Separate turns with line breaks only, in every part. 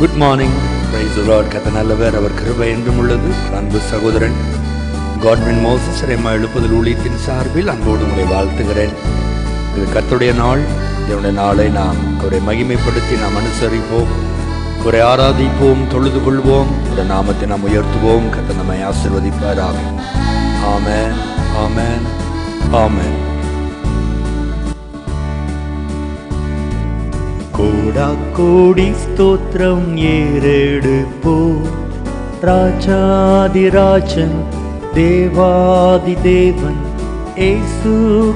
Good morning. Praise the Lord. கர்த்தர் நல்லவர், அவர் கிருபை என்றும் உள்ளது. அன்பு சகோதரன் காட்வின் மோசஸ் ரெமா எழுப்புதல் ஊழியத்தின் சார்பில் அன்போடு உங்களை வாழ்த்துகிறேன். இது கர்த்தருடைய நாள். இதனுடைய நாளை நாம் அவரை மகிமைப்படுத்தி நாம் அனுசரிப்போம், அவரை ஆராதிப்போம், தொழுது கொள்வோம், அவருடைய நாமத்தை நாம் உயர்த்துவோம். கர்த்தர் நம்மை ஆசீர்வதிப்பாராக. ஆமென், ஆமென், ஆமென்.
கோடா கோடி ஸ்தோத்திரம் ஏறெடுப்போ, ராஜாதிராஜன் தேவாதி தேவன் ஏசு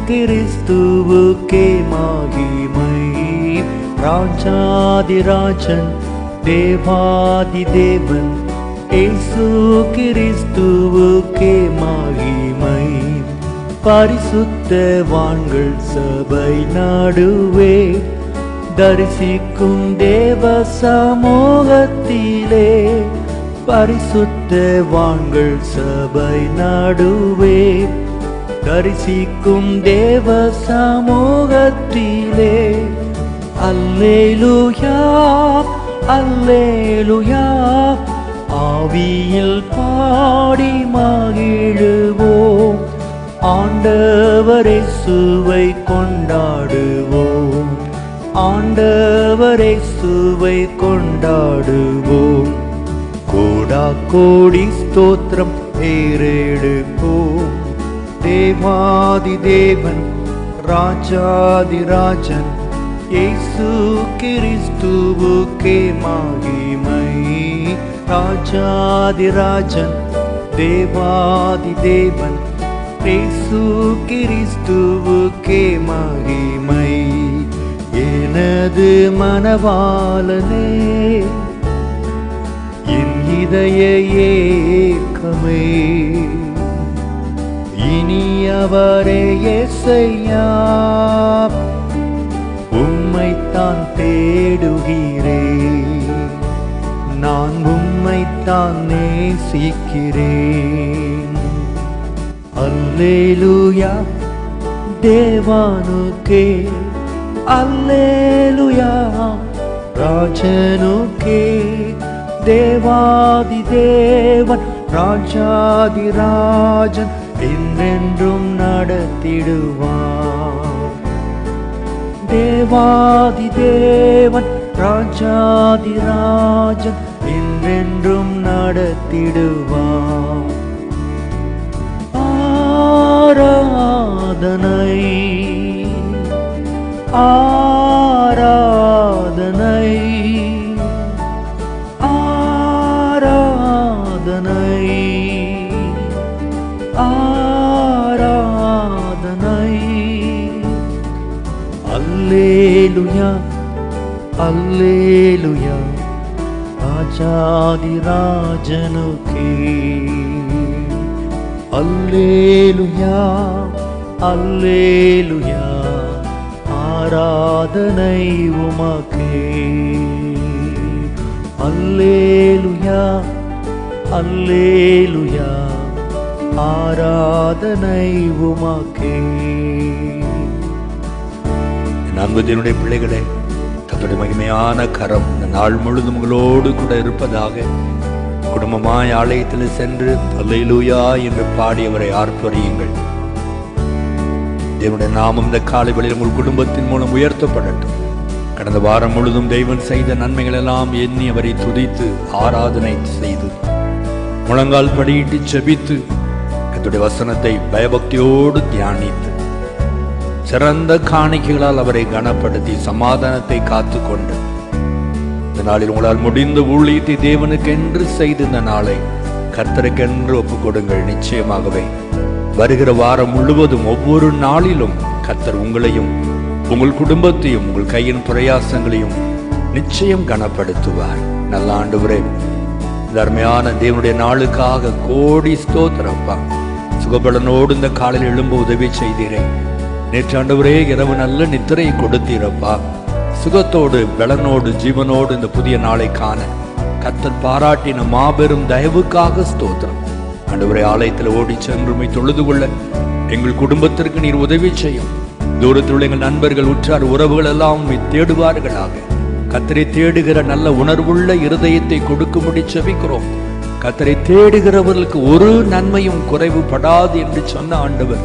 கிறிஸ்துவுக்கே மகிமை. ராஜாதிராஜன் தேவாதி தேவன் ஏசு கிறிஸ்துவுக்கே மகிமை. பரிசுத்தவான்கள் சபை நடுவே தரிசிக்கும் தேவ சமூகத்திலே, பரிசுத்தவான்கள் சபை நடுவே தரிசிக்கும் தேவ சமூகத்திலே, அல்லேலூயா அல்லேலூயா ஆவியில் பாடி மகிழுவோம், ஆண்டவர் இயேசுவை கொண்டாடுவோம், ஆண்டவர் இயேசுவை கொண்டாடுவோம். கோடா கோடி ஸ்தோத்திரம் ஏறெடுப்போம், தேவாதி தேவன் ராஜாதிராஜன் ஏசு கிறிஸ்துவுக்கே மகிமை. ராஜாதிராஜன் தேவாதி தேவன் ஏசு கிறிஸ்துவுக்கே மகிமை. எனது மனவாளனே, என் இதய ஏக்கமே, இனியவரே இயேசையா, உம்மைத்தான் தேடுகிறேன், நான் உம்மைத்தான் நேசிக்கிறேன். அல்லேலூயா தேவானுக்கே, அல்லேலூயா ராஜனுக்கே, தேவாதி தேவன் ராஜாதிராஜன் என்றென்றும் நடத்திடுவார். தேவாதி தேவன் ராஜாதிராஜன் என்றென்றும் நடத்திடுவார். ஆராதனை ஆராதனை ஆராதனை ஆராதனை. அல்லேலூயா அல்லேலூயா ராஜாதிராஜனுக்கே, அல்லேலூயா அல்லேலூயா ஆராதனை உமக்கே. அல்லேலூயா அல்லேலூயா ஆராதனை உமக்கே.
அன்புடைய பிள்ளைகளே, கர்த்தருடைய மகிமையான கரம் இந்த நாள் முழுதும் உங்களோடு கூட இருப்பதாக. குடும்பமாய் ஆலயத்தில் சென்று அல்லேலூயா என்று பாடியவரை ஆர்ப்பரியுங்கள். தேவனுடைய நாமம் இந்த காலை வேளையில் உங்கள் குடும்பத்தின் மூலம் உயர்த்தப்படட்டும். கடந்த வாரம் முழுதும் தெய்வன் செய்த நன்மைகள் எல்லாம் எண்ணி அவரை துதித்து ஆராதனை செய்து முழங்கால் படியிட்டு செபித்து கர்த்தருடைய வசனத்தை பயபக்தியோடு தியானித்து சிறந்த காணிக்கைகளால் அவரை கனப்படுத்தி சமாதானத்தை காத்துக்கொண்டு இந்த நாளில் உங்களால் முடிந்த ஊழியத்தை தேவனுக்கென்று செய்து இந்த நாளை கர்த்தருக்கென்று ஒப்புக் கொடுங்கள். நிச்சயமாகவே வருகிற வாரம் முழுவதும் ஒவ்வொரு நாளிலும் கர்த்தர் உங்களையும் உங்கள் குடும்பத்தையும் உங்கள் கையின் பிரயாசங்களையும் நிச்சயம் கனப்படுத்துவார். நல்ல ஆண்டவரே, இந்த அருமையான தேவனுடைய நாளுக்காக கோடி ஸ்தோத்திரப்பா. சுகபலனோடு இந்த காலையில் எழும்ப உதவி செய்தீரே. நேற்று ஆண்டவரே இரவு நல்ல நித்திரையை கொடுத்தீரப்பா. சுகத்தோடு பலனோடு ஜீவனோடு இந்த புதிய நாளை காண கர்த்தர் பாராட்டின மாபெரும் தயவுக்காக ஸ்தோத்திரம். ஆண்டவரே, ஆலயத்தில் ஓடி சென்று தொழுது கொள்ள எங்கள் குடும்பத்திற்கு நீர் உதவி செய்யும். தூரத்தில் உள்ள எங்கள் நண்பர்கள் உற்றார் உறவுகள் எல்லாம் தேடுவார்களாக. கர்த்தரை தேடுகிற நல்ல உணர்வுள்ள இருதயத்தை கொடுக்கும்படி செபிக்கிறோம். கர்த்தரை தேடுகிறவர்களுக்கு ஒரு நன்மையும் குறைவுபடாது என்று சொன்ன ஆண்டவர்,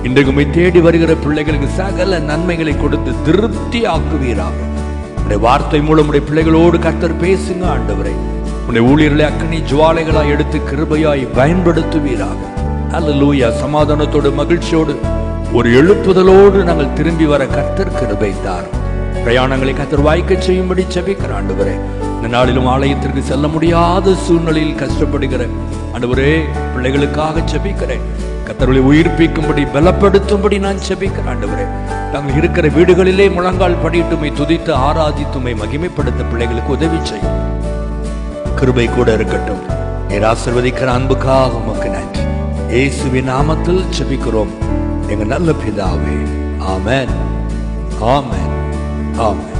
இன்றைக்கு தேடி வருகிற பிள்ளைகளுக்கு சகல நன்மைகளை கொடுத்து திருப்தி ஆக்குவீராக. உடைய வார்த்தை மூலம் உடைய பிள்ளைகளோடு கர்த்தர் பேசுங்க ஆண்டவரை. உடைய ஊழியர்களை அக்கினி ஜுவாலைகளாய் எடுத்து கிருபையாய் பயன்படுத்துவீராக. அல்லேலூயா. சமாதானத்தோடு மகிழ்ச்சியோடு ஒரு எழுப்புதலோடு நாங்கள் திரும்பி வர கர்த்தர் கிருபை தாரும். பிரயாணங்களை கர்த்தர் வாய்க்க செய்யும்படி செபிக்கிற ஆண்டவரே, இந்த நாளிலும் ஆலயத்திற்கு செல்ல முடியாத சூழ்நிலையில் கஷ்டப்படுகிற ஆண்டவரே பிள்ளைகளுக்காக செபிக்கிறேன். கர்த்தர்களை உயிர்ப்பிக்கும்படி பலப்படுத்தும்படி நான் செபிக்கிறேன் ஆண்டவரே. நாங்கள் இருக்கிற வீடுகளிலே முழங்கால் படிட்டுமை துதித்து ஆராதித்துமை மகிமைப்படுத்த பிள்ளைகளுக்கு உதவி செய்யும். கிருபை கூட இருக்கட்டும். நீர் ஆசீர்வதிக்கிற அன்புக்காக உமக்கு நன்றி. இயேசுவின் நாமத்தில் செபிக்கிறோம் எங்க நல்ல பிதாவே. ஆமென், ஆமென், ஆமென்.